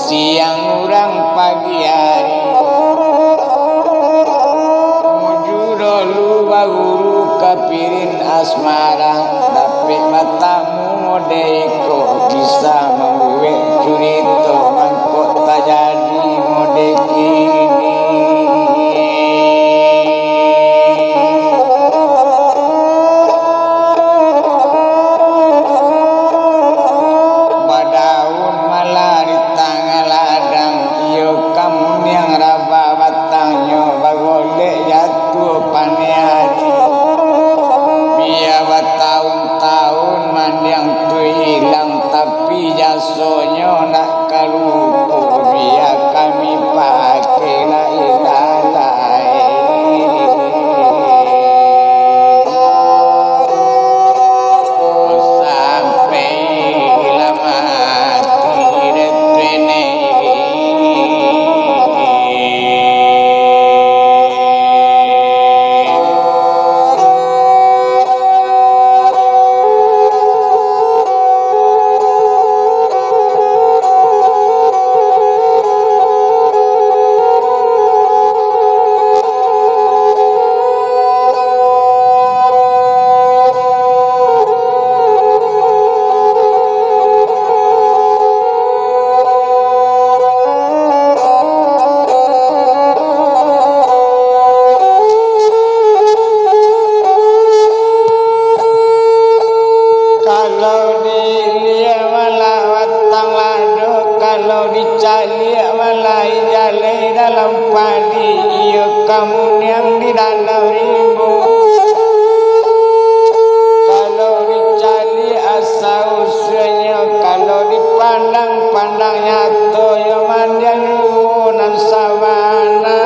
siang urang pagi hari mujuro luba guru kapirin asmara tapi matamu modeko bisa membuat curito mangkok tak jadi mode kini badaun malah di tanggal ladang iyo kamu yang raba batangnya bagolek jatuh paniari biar bertahun-tahun mandang tu hilang tapi jasonya nak kalupu biar kami pakai la ilaha sampai lama tidak trene kalau dilihat malah watang lado kalau dicalik malah jalai dalam padi iya kamu yang di dalam rimbu kalau dicalik asa usianya kalau dipandang nyata ya mandian runan sabana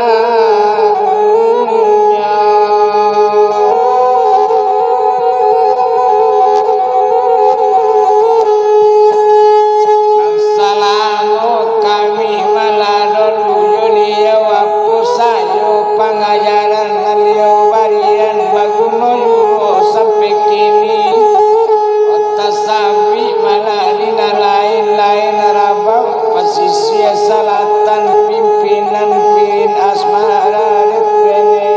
pengajaran alio barian baguno yuo sampai kini otak sabi malah dina lain-lain rabau pasisia salatan pimpinan pin asmara retene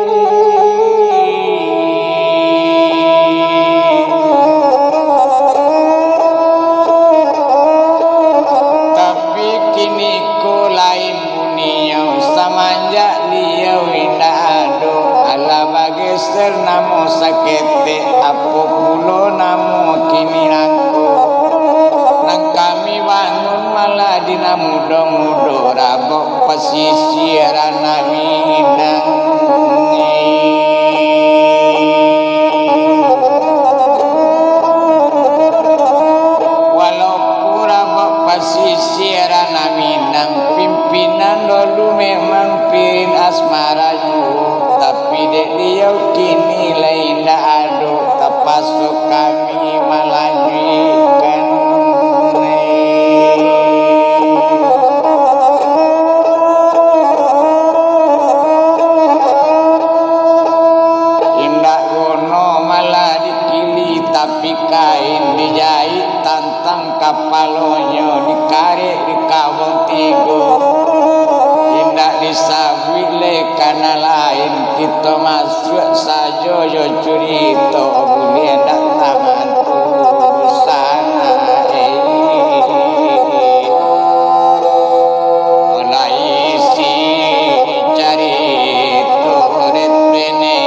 tapi kini ko lain dunia samanja liau indado ala bageser namo sakete apo pulo namo kini aku nang kami bangun malah dina mudo-mudo rabok pesisiran minang walaupun rabok pesisiran minang pimpinan dulu memang pin asmara juga tapi dek dia kini lain dah ada terpasuk kami melanjutkan indah gono malah dikili tapi kain dijahit tantang kapalonyo dikarik di kawang tigo indah disabile karena lain kita masuk saja yo curito boleh tak taman sana mulai si cari turet bene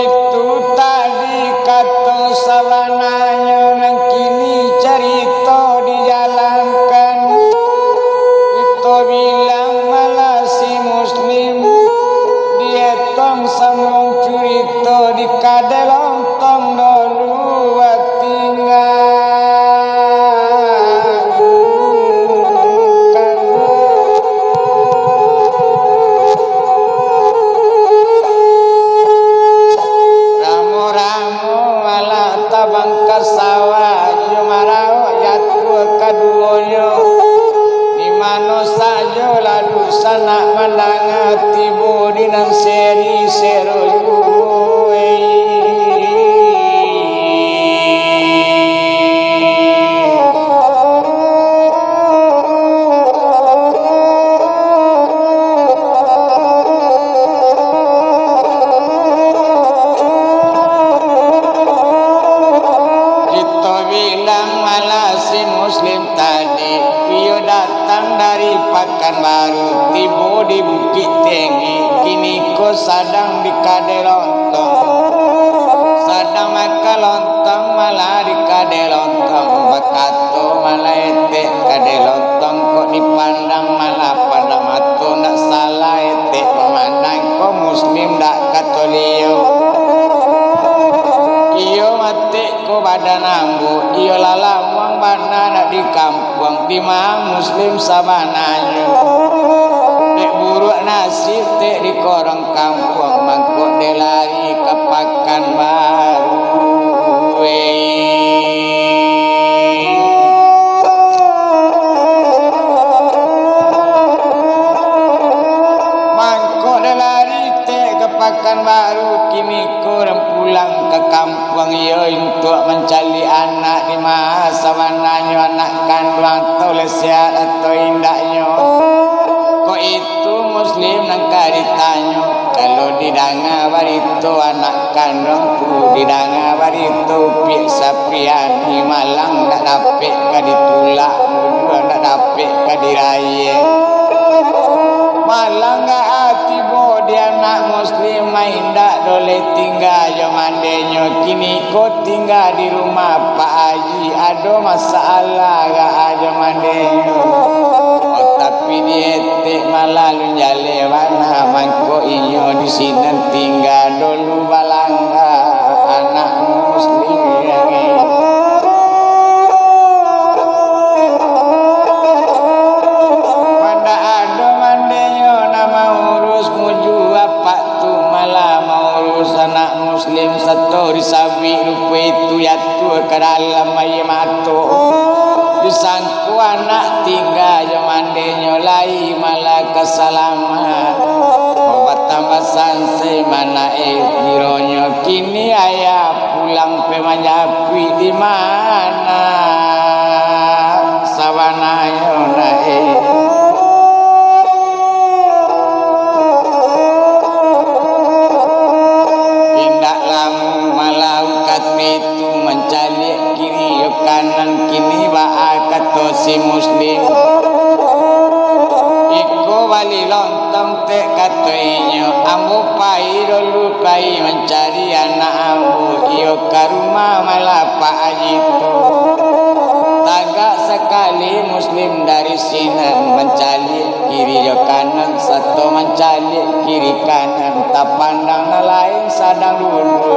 itu tak sana mananga tibo dinang seri seroy itu bilang malasin muslim tadi iyo datang dari Pekanbaru tibo di Bukit Tinggi kini ko sadang di Kadelontong sadang maka lontong malah di Kadelontong bakato malah ete Kadelontong kok dipandang malah pada matu nak salah ete pemandang ko muslim dak katolio iyo mati ko badan ambu iyo lalamang mana nak di kampung di mang muslim sabananya dek buruk nasib dek di korong kampung mangkuk de lari ke Pekanbaru mangkuk de lari dek ke Pekanbaru kini kurang pulang ke kampung yo untuk mencari anak di masa mananya anak kandung tulis sehat atau indahnya kok itu muslim nangka ditanya kalau didanga barito anak kandung tu didanga barito pik sapian di Malang tak dapet ka ditulak mudua tak dapet ka diraya Malang gak hati bodi anak muslim main dak boleh tinggal yo mandenyo kini ko tinggal di rumah Pak Haji ada masalah gak aja mandenyo oh tapi dietek malah lu jale mana mangko inyo di sini tinggal dulu balangga anak muslim yang anak muslim satu risabi rupa itu yatu ke dalam air matu disangku anak tiga jamandenya lai malah kesalamat obat tambah sanse mana bironyo kini ayah pulang pemanjapi di mana sabanayo itu mencari kiri yo kanan kini ba'a kato si muslim iko wali lontong te kato inyo ambo pai dulu pai mencari anak ambo iyo karuma malah Pak Haji itu tagak sekali muslim dari sini mencari kiri yo kanan satu mencari kiri kanan tak pandang lain sadang dulu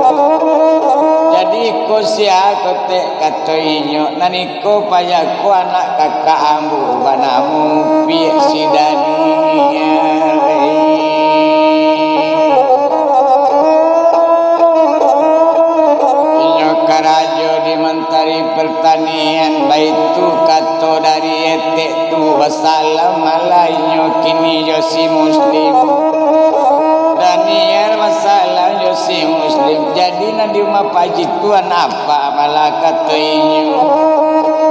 jadi ko siya kote katoinyo naniko payaku anak kakak ambu banamu pi sidania inyo karajo di mentari pertanian baitu kato dari etek tu wassalam alainyo kini yo si muslim Daniel masalah yo si muslim jadi nanti rumah Pak Haji tuan apa malah katoinyo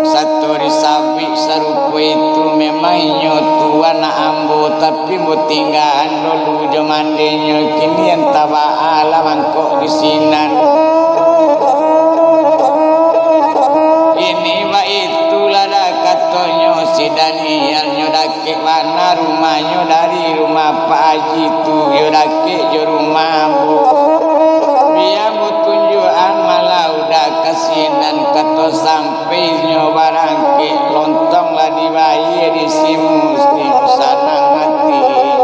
satu risabi sarupo itu memang inyo tuan ambo tapi mau tinggalan dulu jamandenyo kini yang tawa alam kok di sinan ini wa itulah dah katonyo si Daniel nyodake mana rumahnya dari rumah Pak Haji tu yodake jo rumah bu biar tunjukan malah udah kasinan kato sampai nyobarangke lontong lah dibayi di si muslim sanang mati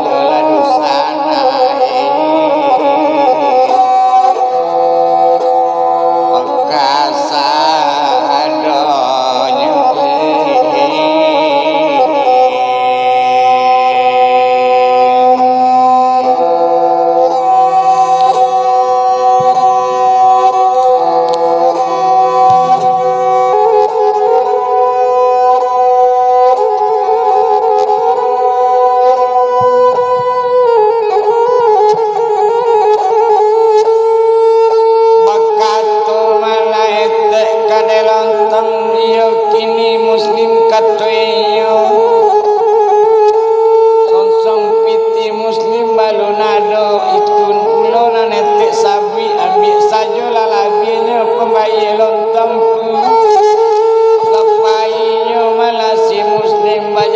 nyola dusana okasa adonyo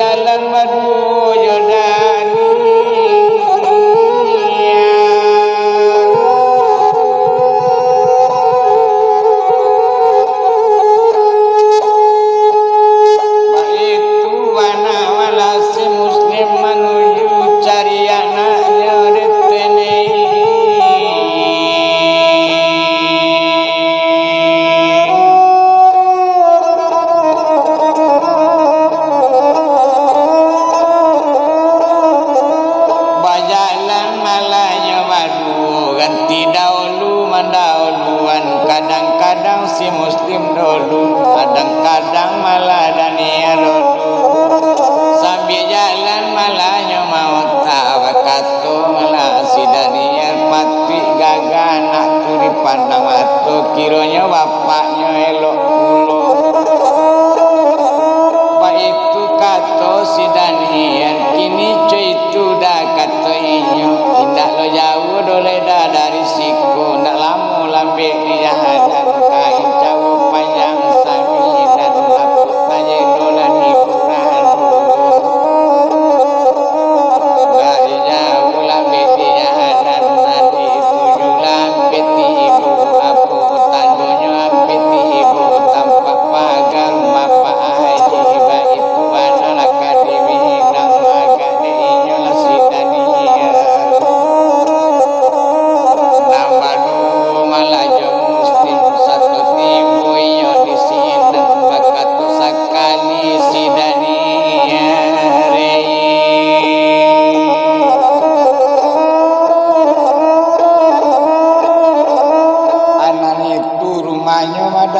jalan madu Yordania. Baitu wana wala si muslim menuju cari anaknya detene. Bajalan malanya madu ganti dahulu mendahuluan, kadang-kadang si muslim dulu, kadang-kadang malah Daniel dulu. Sambil jalan malahnya mau tawakato malah si Daniel pati gagah nak turi pandang mata, kiranya bapaknya elok pulo. Itu kata si Daniel, kini cuy itu dah kata inyo, tidak lo jauh dole dah dari siku, nak lama lambe dia hadan kain jauh panjang sami dan lapuk tanya dolan hiburan. Dari jauh lambe dia hadan nanti tuju lambe tibu, apa tandonya lambe tibu, tampak pagar mapa aja.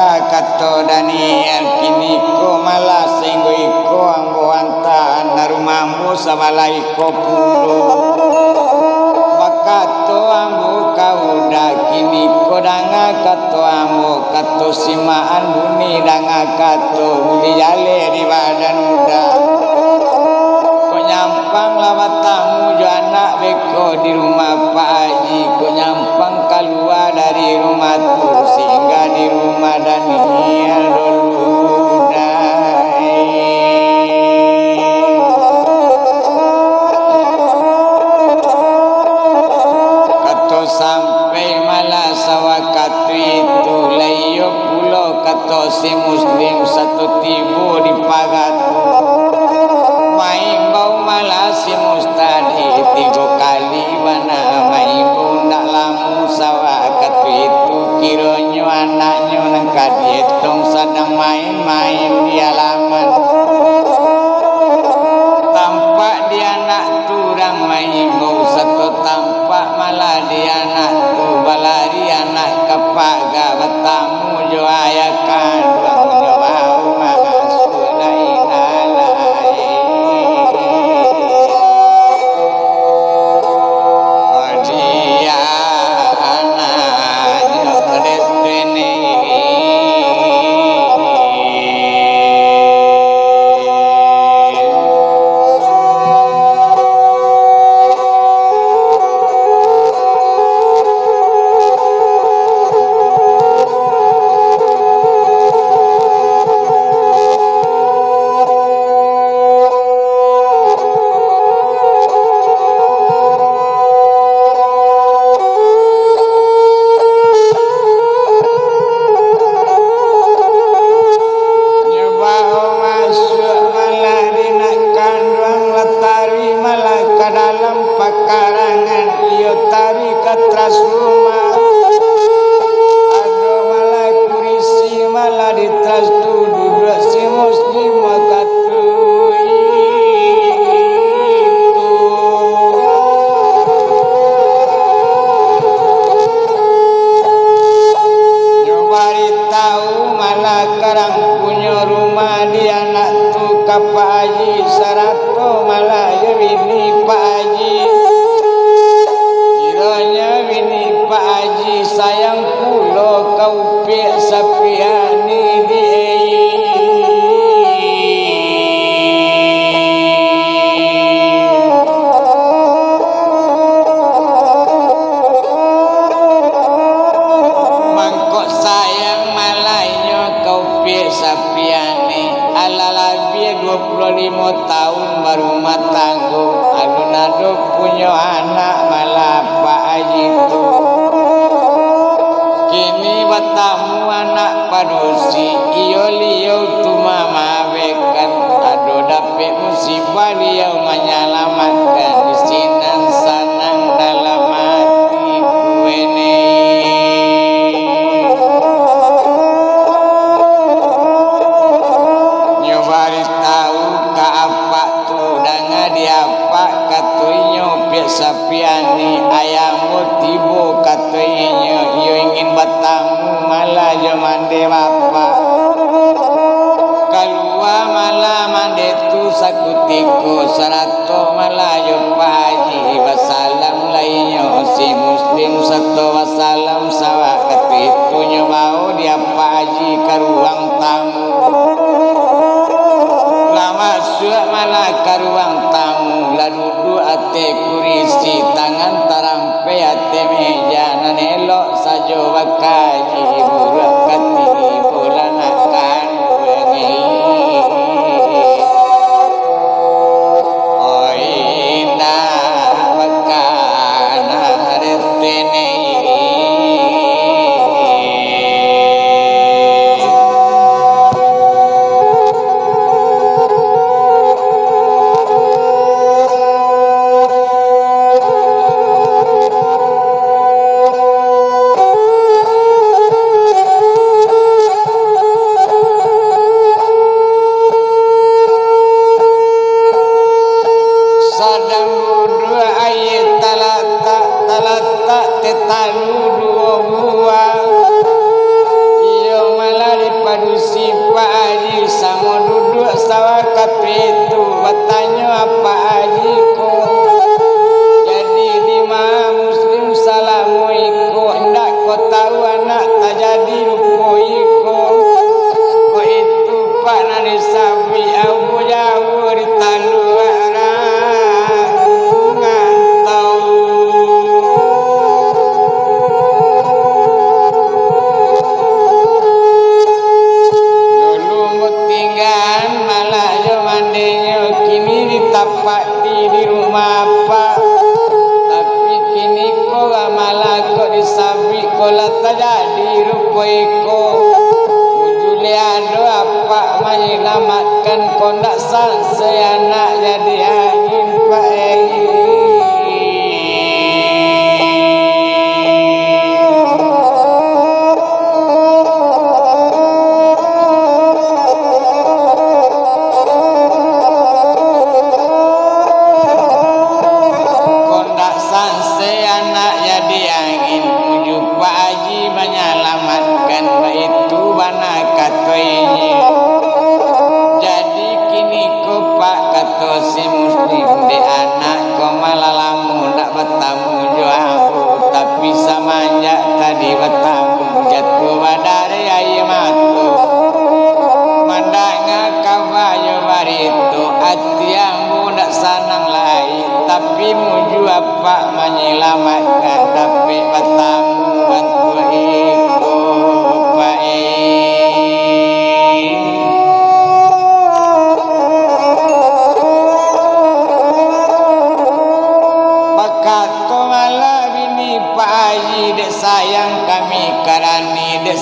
Kata Daniel kini ko malah singgo iko ambo antaan narumambo sabala iko pulo. Bakato ambo kauda kini ko danga kato ambo kato simaan buni danga kato buli jale di badan uda. Ko nyampang lawat tamu jo anak beko di rumah Pak Haji, ko nyampang keluar dari rumah tu sehingga di rumah Daniel dulu dai. Kato sampai malah sawakatu itu layo pulau kato si muslim satu tibu di pagatu. Main bau malah si mustadi 3 kali wana main bundak lamu sawakatu itu kiranya anaknya nangka dihitung sedang main-main di halaman. Tampak dia anak turang main bau satu tampak malah dia anak tu balari anak kepaga bertamu jo ayah kandung jo bau masuk lain alai. Dia anaknya detene. Pakarangan iyo tari katras rumah, ado malah kurisi malah di tas tu duduk si muslim makatu itu. Nyobari tahu malah karang punya rumah di anak tu Pak Haji sarato malah ya bini Pak Haji. Kiranya bini Pak Haji sayang pulo kau pek sapiani di mangkok sayang malainya kau pek sapiani. Alalabi 25 tahun tahun baru matanggung alun-alun punya anak malah Pak Haji tu kini bertamu anak padusi iyo liau tu mama bekan aduh dapet musibah liau menyelamatkan di sinang sanang dalam hati kuene nyobari tahu ka apa tu danga diapa katuinyo pek sapiani ayam tibo katuinyo iyo ingin bertamu malah jo mande bapak kalua malah mande tu sakutiko sarato malah jo Pak Haji wasalam lainyo si muslim sato wasalam sawa katuitunyo bau dia Pak Haji ke ruang tamu masuk malah ke ruang tamu lah duduk ate kurisi tangan tarampe ate meja nan elok sajo bakaji burak kati bulanakan wengi oina bakana retene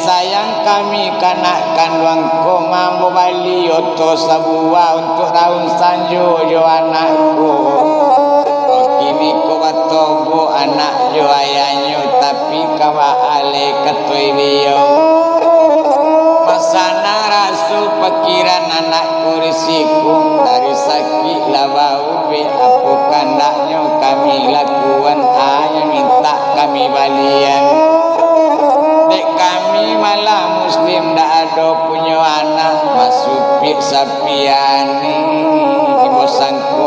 sayang kami kanakan wangko mambo bali oto sabua untuk raun sanjo jo anakku kini ko batobo anak jo ayanyo tapi kawa ale katoi liyo masana rasul pikiran anak kurisiku dari sakit labau be apa kandaknya kami lakukan hanya minta kami balian kami malah muslim dak ada punya anak masuk pik sapiani ibu sangku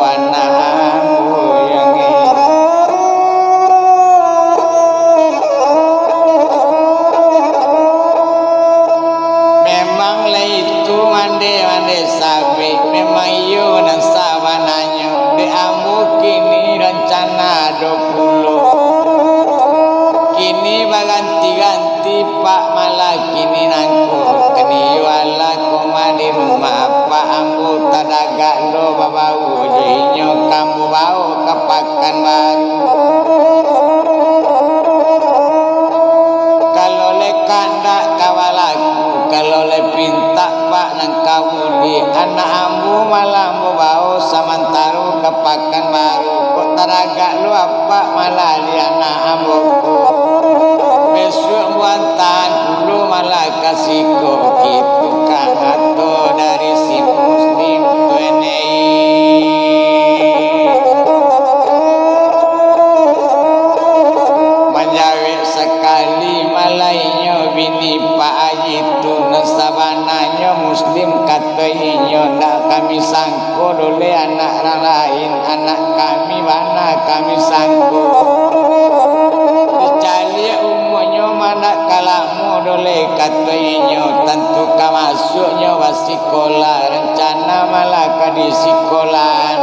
samantaro kepakan baru kok taraga lu apa malah liana amboku besok buatan dulu malah kasihku gitu kan atau dari si muslim menjawab sekali malainya bini Pak Haji tu nasabananya muslim katanya nak kami sangko oleh anak orang lain anak kami mana kami sangko dicari umurnya mana kalamu oleh katanya tentu masuknya wasikolah rencana malah di sekolahan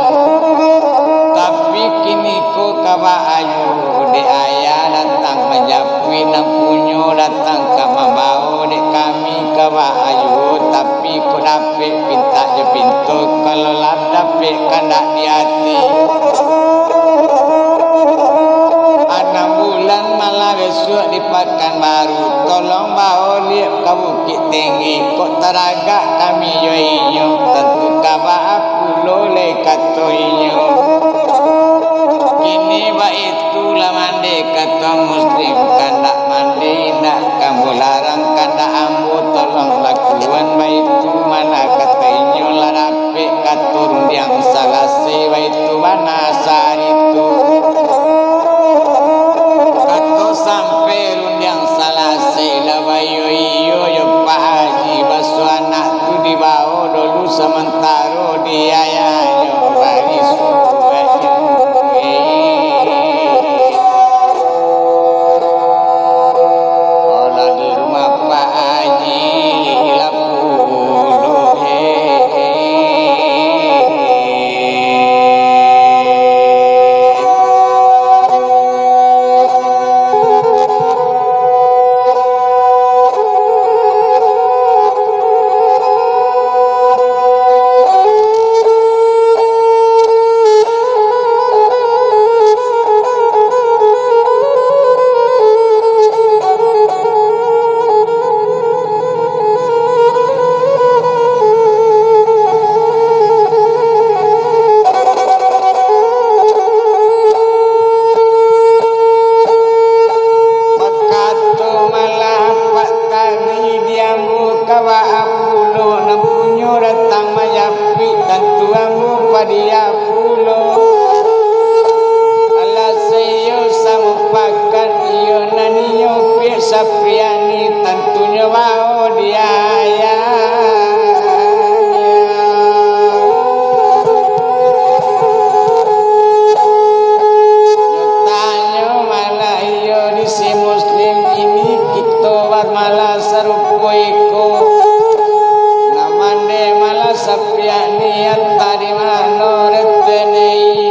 tapi kini ko kawa ayu de ayah datang menjapui nampunyo datang ke mabau de kami kawa ayu tapi ko dapet pinta je pintu kalau lah dapet kandak di hati 6 bulan malah besok di Pekanbaru tolong bawa lihat ke Bukit Tinggi kok teragak kami yoinyo tentu kawa aku loleh katoinyo kini itulah mandi kata muslim kandak mandi nak kamu larang kandak ambo tolong lakuan itu mana katanya larape katurun yang salah sewa itu mana saat itu kato sampai rundang salah sewa iyo Pak Haji basu anak tu dibawa dulu sementara dia ya barisu Sapriani tentunya mau dia ya nyatanya malah iyo di si muslim ini kita war malah serupuiku namande malah Sapriani yang tadi mana retenei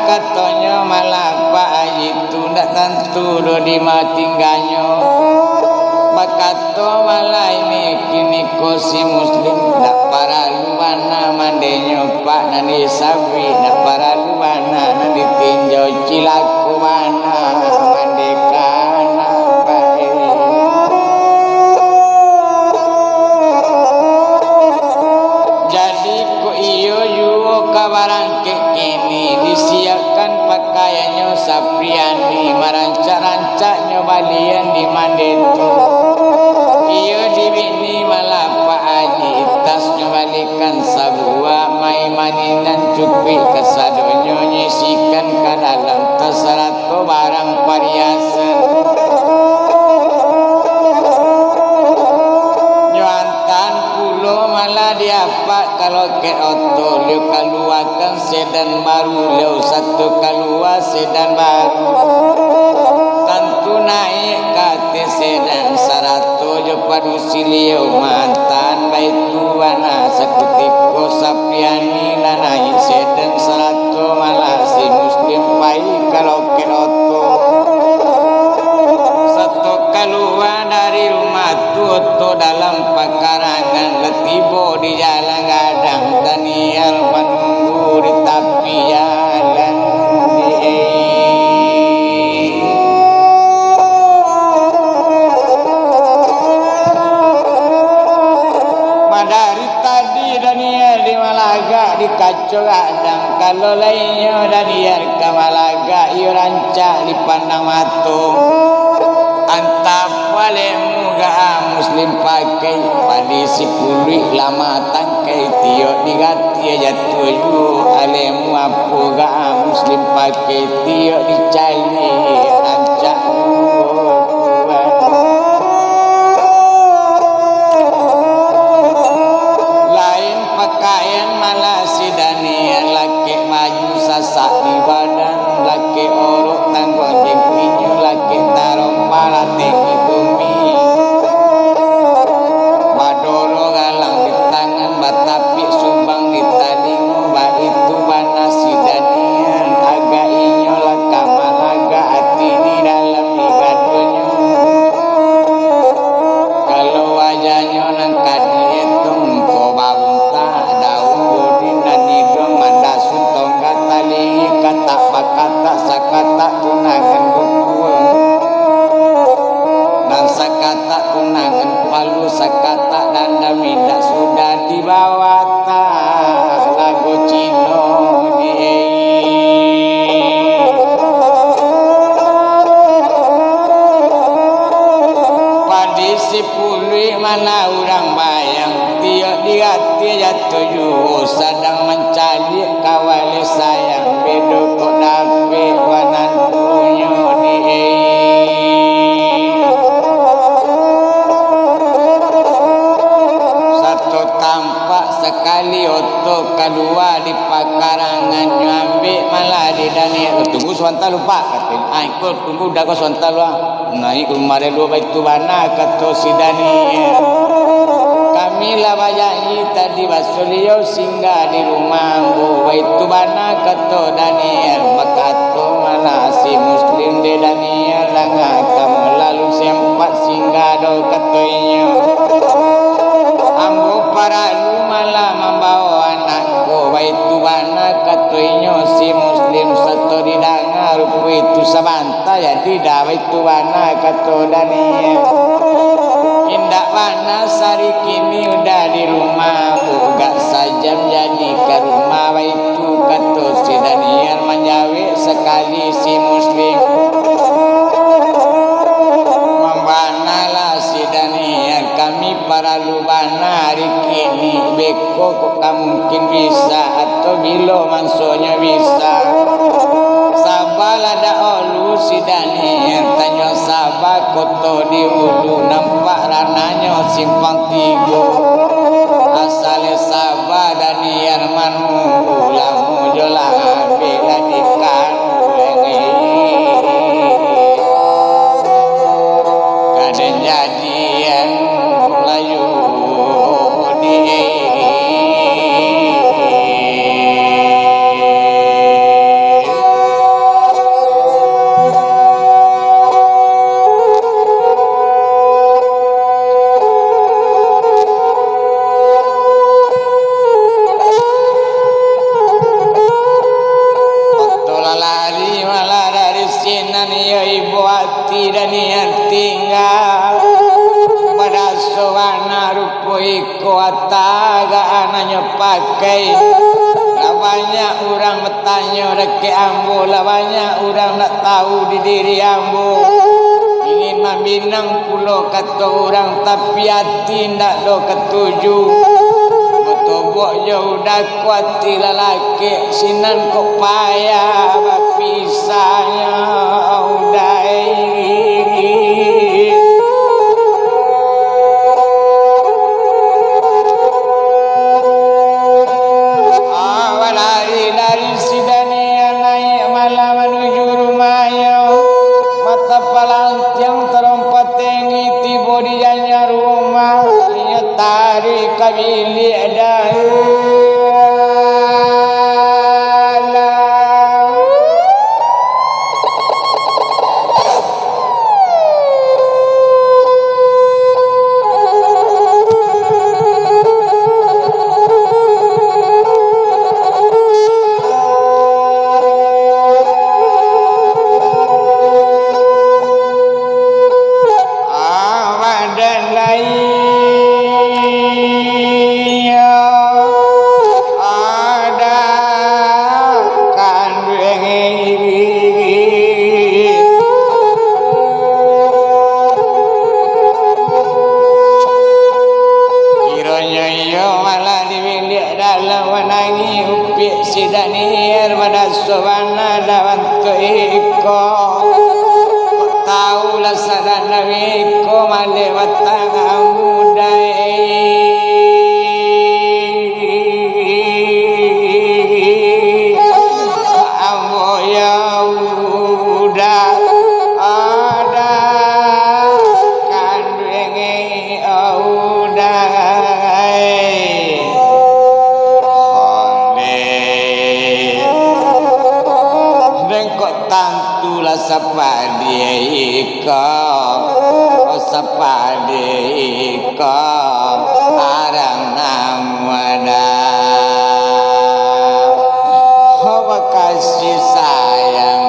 katanya malah Pak Haji tu nak tentu do di matingganyo makato malah ini kini ko si muslim nak para luana mandenyo Pak nani sawi nak para luana nani tinjau cilaku mana mandekana bae jadi ko iyo yuo kabarang kini disiapkan pakaiannya Sapriani merancak-rancaknya balian di mandetu iyo dibini malah Pak Haji tasnya balikan sebuah maimaninan cupi kesadonyo nyisikan ke dalam tasarato barang pariasan nyuantan pulau malah diapa kalau ke oto liu keluarkan sedan baru liu satu keluar sedan baru tentu naik ke sedan 100 padu siliu mantan baik tuana sekutiko Sapriani lah naik sedan 100 malah si muslim baik kalau ke oto satu keluar dari rumah tu dalam pekarangan letibo di jalan kacau adang kalau lainnya dan iar kamalaga iyo rancak di pandang matung antap wale muga muslim pakai padi si pulih lama tangkai tio digati jatuh ju alemu apu ga muslim pakai tio dicali rancak pakaian malah sidani laki maju sasak di badan laki orok tanggung jengkinya laki taruh pala tinggi bumi badoro galang di tangan batapi sumbang di talingo ba itu bana sidanian agak inyo laka malaga hati di dalam ibadonya kalau wajahnya nangka dihitung ko babung kata pakata sakata tunangan bukuang dan sakata tunangan palu sakata dan daminda sudah dibawa lagu Cino di padi si pulih mana orang bayang tiok digati jatuh juh sedang mencari kawali sayang bedo kok dape wanantunya di satu tampak sekali oto kedua di pakarangan nyambil malah di dani tunggu sebentar lupa katanya ikut tunggu dah kau sebentar lupa naik kemarin lupa itu mana kata si Dani kami lah bayangi tadi basulio singgah di rumahmu itu bana kata Daniel makato malah si muslim de Daniel langah kamu lalu sempat singgah do katanya ambo para lu malah membawa anakku itu bana katanya si muslim satu didengar itu sabanta jadi dah itu bana kata Daniel indak mana sari kini udah di rumah gak sajam jadi ke rumah itu kata si Daniel menjawab sekali si muslim membanalah si Daniel kami para lubana hari kini beko kok mungkin bisa atau bilo maksudnya bisa sabal ada olu si Daniel tanya sabak koto di ulu nampak rananya simpang tiga asal sabah Daniel manu lamu jolah bela dikan kadang jadian layu di Daniel tinggal pada sowana rupo iko ataga anaknya pakai lawanya orang bertanya reke ambo lawanya orang nak tahu di diri ambo ingin membinang pulau kata orang tapi hati ndak do ketuju botobok jauh dah kuat lelaki sinan kok payah bapisahnya udai lari si Daniel naik malam menuju rumahnya mata palantiang terompat tinggi tiba di janya rumah ia tarik kabili ada dalam wanangi upi sidanir pada sowana dawantu iko tahu lah sadana iko malewatang amudai sapa dia ika sapa dia ika arang namada hawa kasih sayang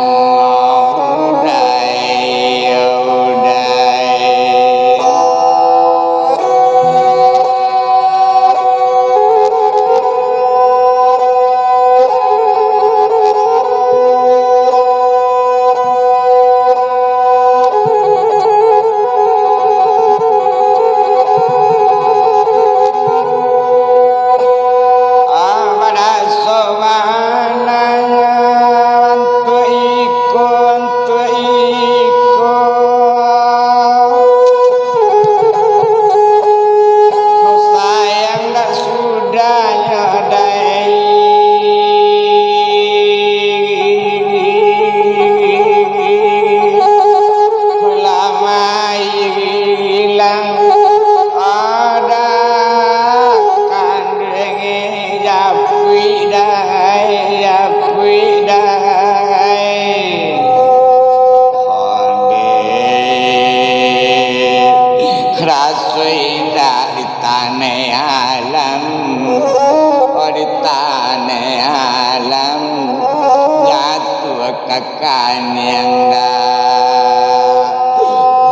kakak yang dah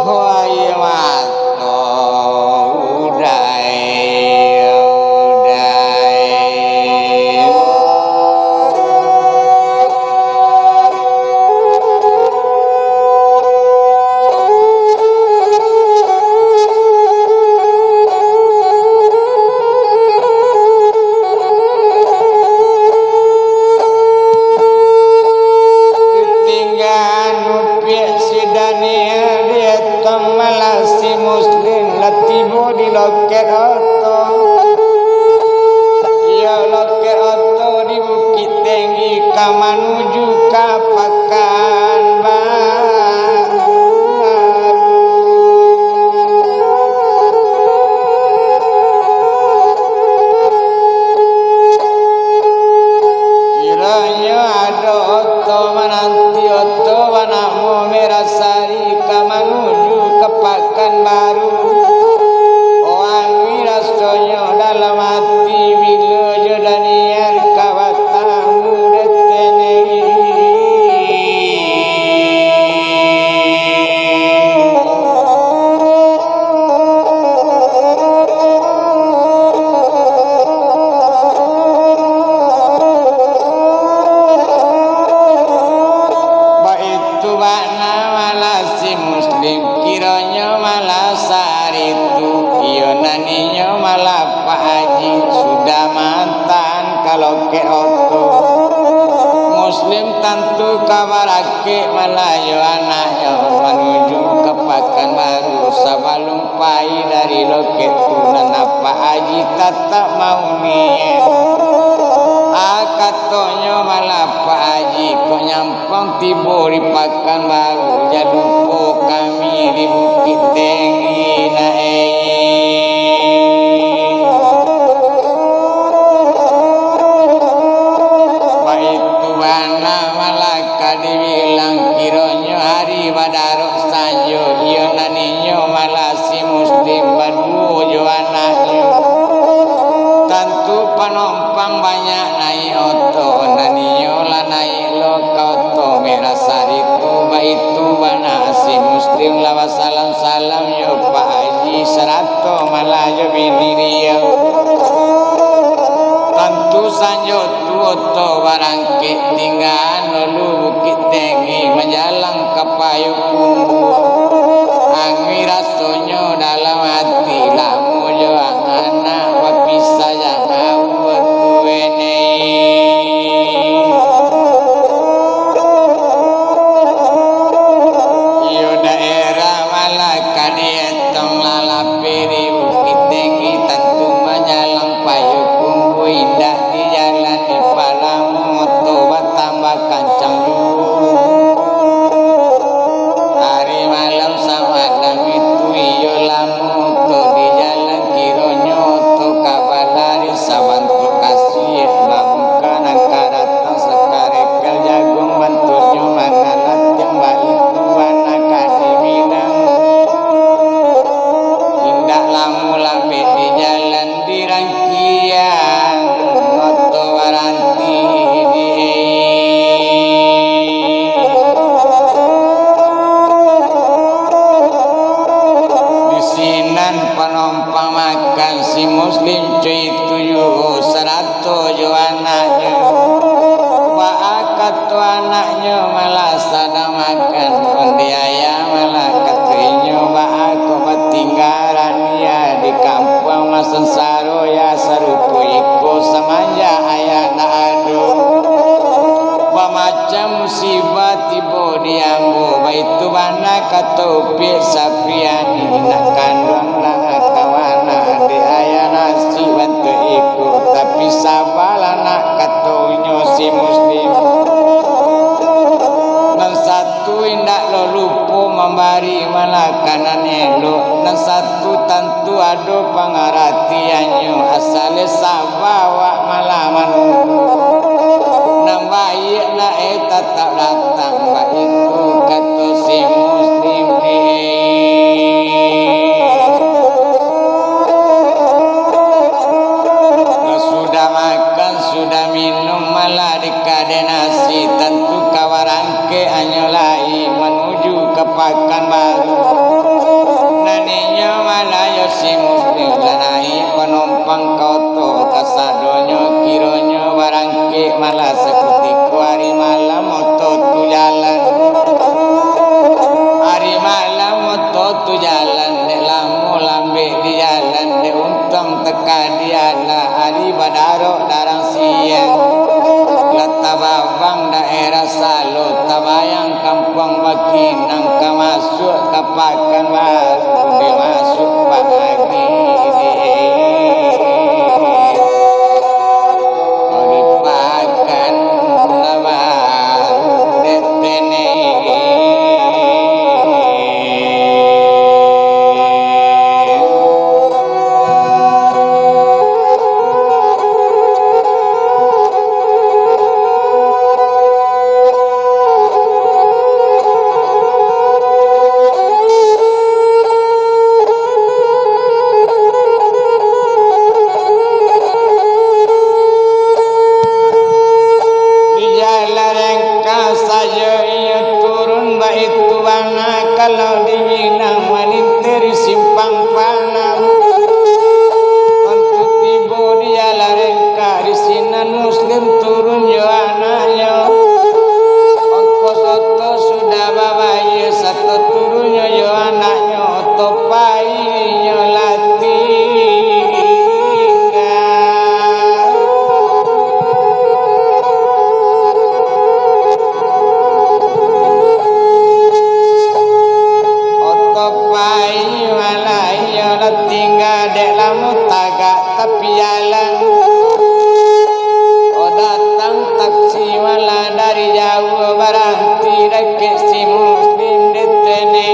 hoai wato udai Muslim latibo di loket oto ya loket oto di Bukit Tinggi ka menuju ka Pekanbaru kiranya ada oto menanti oto wanamo merasari ka menuju ke Pekanbaru orang wirasanya dalam hati bila jodanian kawatamu detenei baik tu bana malasi Muslim kiranya malah saritu iyo naninya malah Pak Haji sudah mantan kalau ke oto Muslim tentu kabarake malah yo anaknya menuju ke Pekanbaru sebelum pai dari loket tunan Pak Haji tetap mau niat katanya malah Pak Haji kok nyampang tiba di Pekanbaru jadupo kami di Bukit Tinggi baik tuana malah kadibilang kiranya hari badarok sanjo dia naninya malah si Muslim badu jo anaknya tentu penumpang banyak naik oto naniyo lah naik lokoto merasari tuba itu bana si Muslim lawa salam yo Pak Haji serato malah yo bini dia tentu sanjo tu oto barangke tinggal nolu Bukit Tinggi menjalang ke Payakumbu angin rasonyo dalam hati lamu jo anak wapisa yang awet tuwe jo anaknya wa akatu anaknya malah sada makan undi ayam malah katrinyo wa aku tinggalan ya di kampung masensaro ya sarupu iko samanja ayana adu macam musibah tiba diambo baitu bana katopi sapiani nak kandang nak kawana di ayana si bantu iku tapi sabala nak katonyo si muslim nan satu indak lo lupa membari malah kanan elok nan satu tentu ado pangaratiannya asale sabawa malah manunggu baik nak tetap datang itu kata si muslim sudah makan sudah minum malah dikadenasi tentu kawarangke anyolai menuju ke pakan baru naninya malah yo si muslim lanai penumpang koto kasadonyo kironyo warangke malah sekutiku hari malam moto tu jalan hari malam moto tu jalan dek lamu lambe di jalan dek untung teka diana hari badaro darang siang lata babang daerah salo tabayang kampung bakinang kamasuk kapakan baru dia masuk pagi kalau diminang maniteri simpang panam untuk tiba dia larengka di sinan muslim turun yo anaknya ongko soto sudah babaye satu turunnya yo anaknya topai nyo lati tinggal dek lamu tagak tapi jalan oh datang taksi malah dari jauh berhenti dekat si muslim detene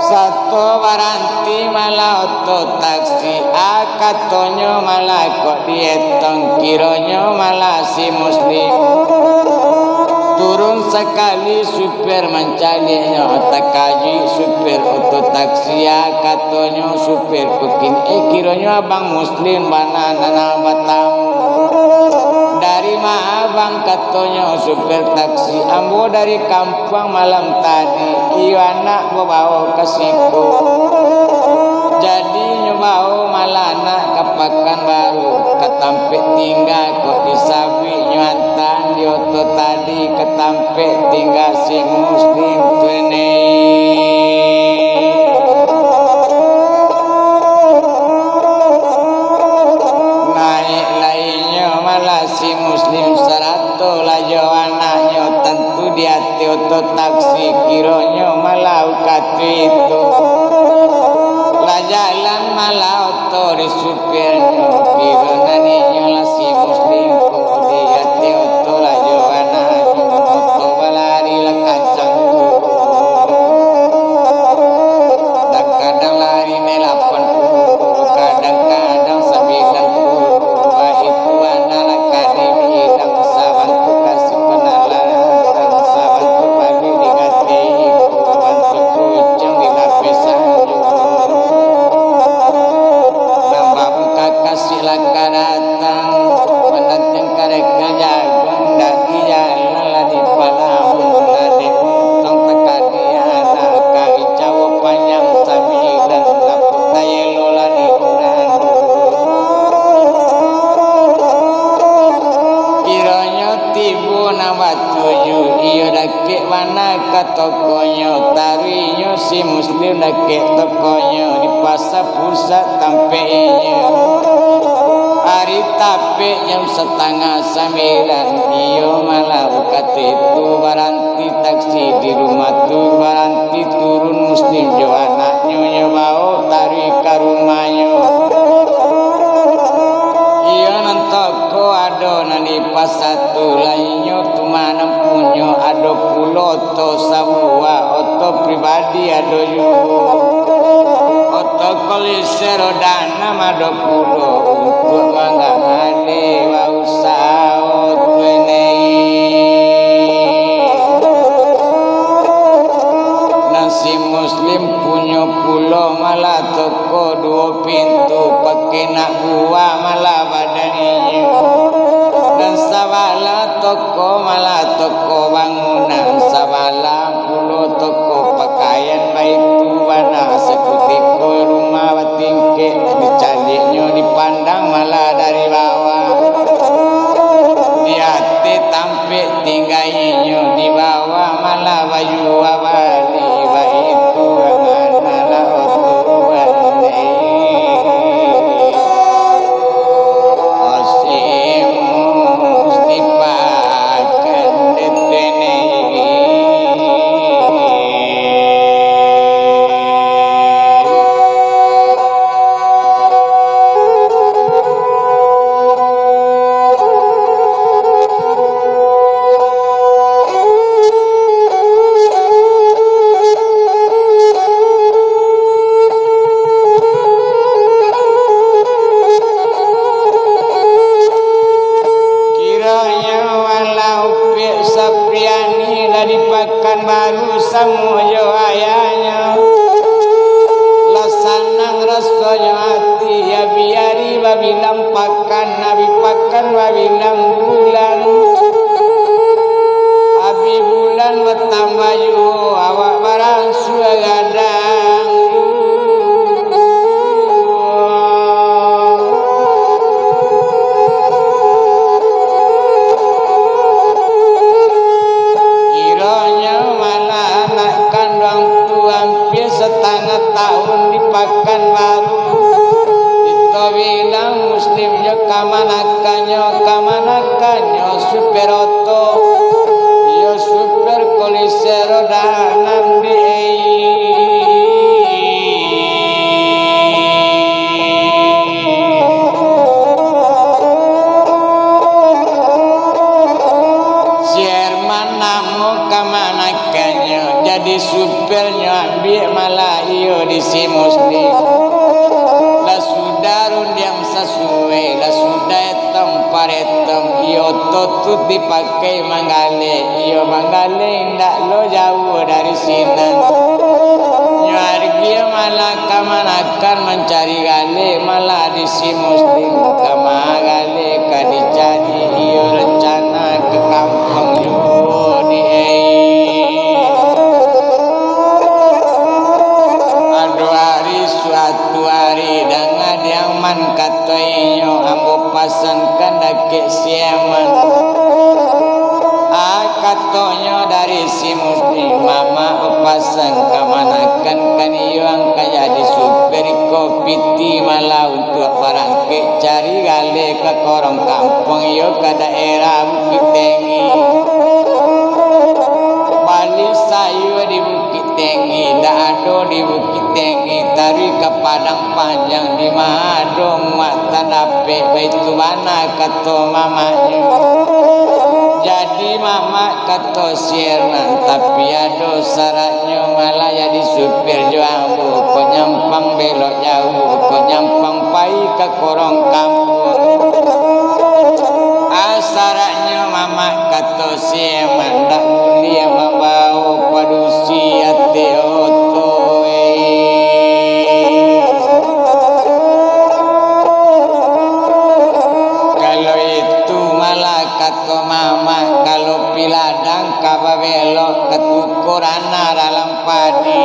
satu berhenti malah auto taksi katonyo malah kok dietong kironyo malah si muslim turun sekali supir mencarinya takaji supir auto taksi katonyo supir kukin kironyo abang muslim banana batam dari ma abang katonyo supir taksi ambo dari kampung malam tadi iya anak bawa ke siku jadi nyobao malana kepakan baru ketampik tinggal kok disabi nyuantan di otot tadi ketampik tinggal si muslim tuene naik lainnya malah si muslim serato lajo anaknya tentu di hati otot taksi kironyo malah ukatu itu jalan malah otori supirnya kira naninya lah si muslim di hati oto lah joana oto balari lah kacang dan kadang lari nelapan kadang-kadang 90 itu anak akademi dan sabantu kasih penalan dan sabantu pagi digati bantu kucing di lapisan dake mana ka tokonyo tarinyo si muslim dake tokonyo di pasar pusat tampeinyo hari tape jam 8:30 iyo malah kata itu baranti taksi di rumah tu baranti turun muslim jo anaknya yo bawa tarik ke rumahnya iyo nantoko ada nani pas satu lainnya tu mana punya ada pulau to sabua oto pribadi ada juga oto kolisir dana ada pulau untuk mengangane wa usaha tuene nasi muslim punya pulau malah toko 2 pintu pakai nak buah malah badannya dan sabala toko malah toko bangunan sabala pulau toko pakaian baik tu mana sekutiko rumah batingke dicaliknya dipandang malah dari bawah di hati tampik tinggalnya di bawah malah baju wabali baik tu mana otuan baru samuyo ayahnya lasanang rasanya hati ya biari babilang pakan nabi pakan babilang bulan abi bulan bertambah yu awak barang suagadang setengah tahun dipakan baru itu bilang muslimnya kamanakannya super oto ya super kolisir dan di jadi supirnya ambil malah iyo di si muslim lah sudah rundiang sesuai lah sudah etam paretam iyo tutut dipakai manggale iyo manggale ndak lo jauh dari sini nyargia malah kamanakan mencari gale malah di si muslim kamagale kadicari iyo rencana ke kampung yo di suatu hari dengan yang man katoinyo ambo pasankan dake sieman katonyo dari si muslim mama pasan kamanakan kan iyo ang kaya di super kopi ti malah untuk barang ke cari gale ke korong kampung iyo ke daerah Bukit Tinggi Bali sayu di Bukit Tinggi dak ado di Bukit Tinggi tari ke Padang Panjang di Mahadong mata dape baitu mana kato mamanya jadi mama kato sirnan tapi ado syaratnya malah jadi supir jauh penyampang belok jauh penyampang pai ke korong kampung syaratnya mama kato sirnan tak mulia membawa padusi ate oto kalau itu malah kato mama kalau piladang kaba belok ketukuran dalam padi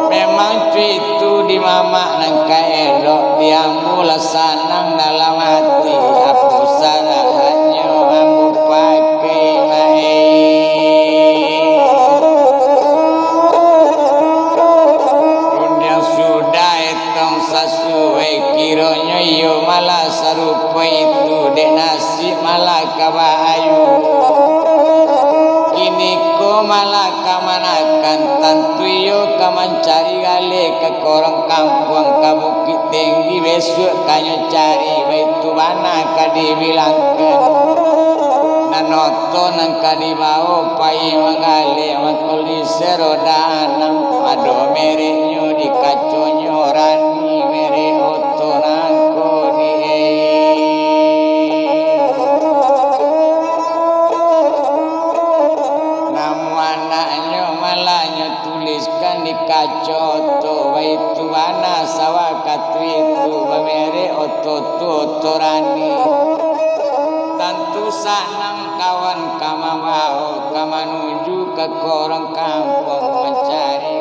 memang itu di mama nangka elok diambu lasanang dalam hati apa sarahannya ambu pakai mai mencari gale ke korang kampung ke bukit tinggi besok kanyo cari baitu bana kadibilangkan nanoto nang kadibao pai magale makuli serodanam ado merenyo di kaconyo rani mere otonangko di anaknya malahnya tuliskan di kacoto baitu bana sawa katwitu bamere ototo torani tentu sanam kawan kamamao kamanuju ke korang kampung mencari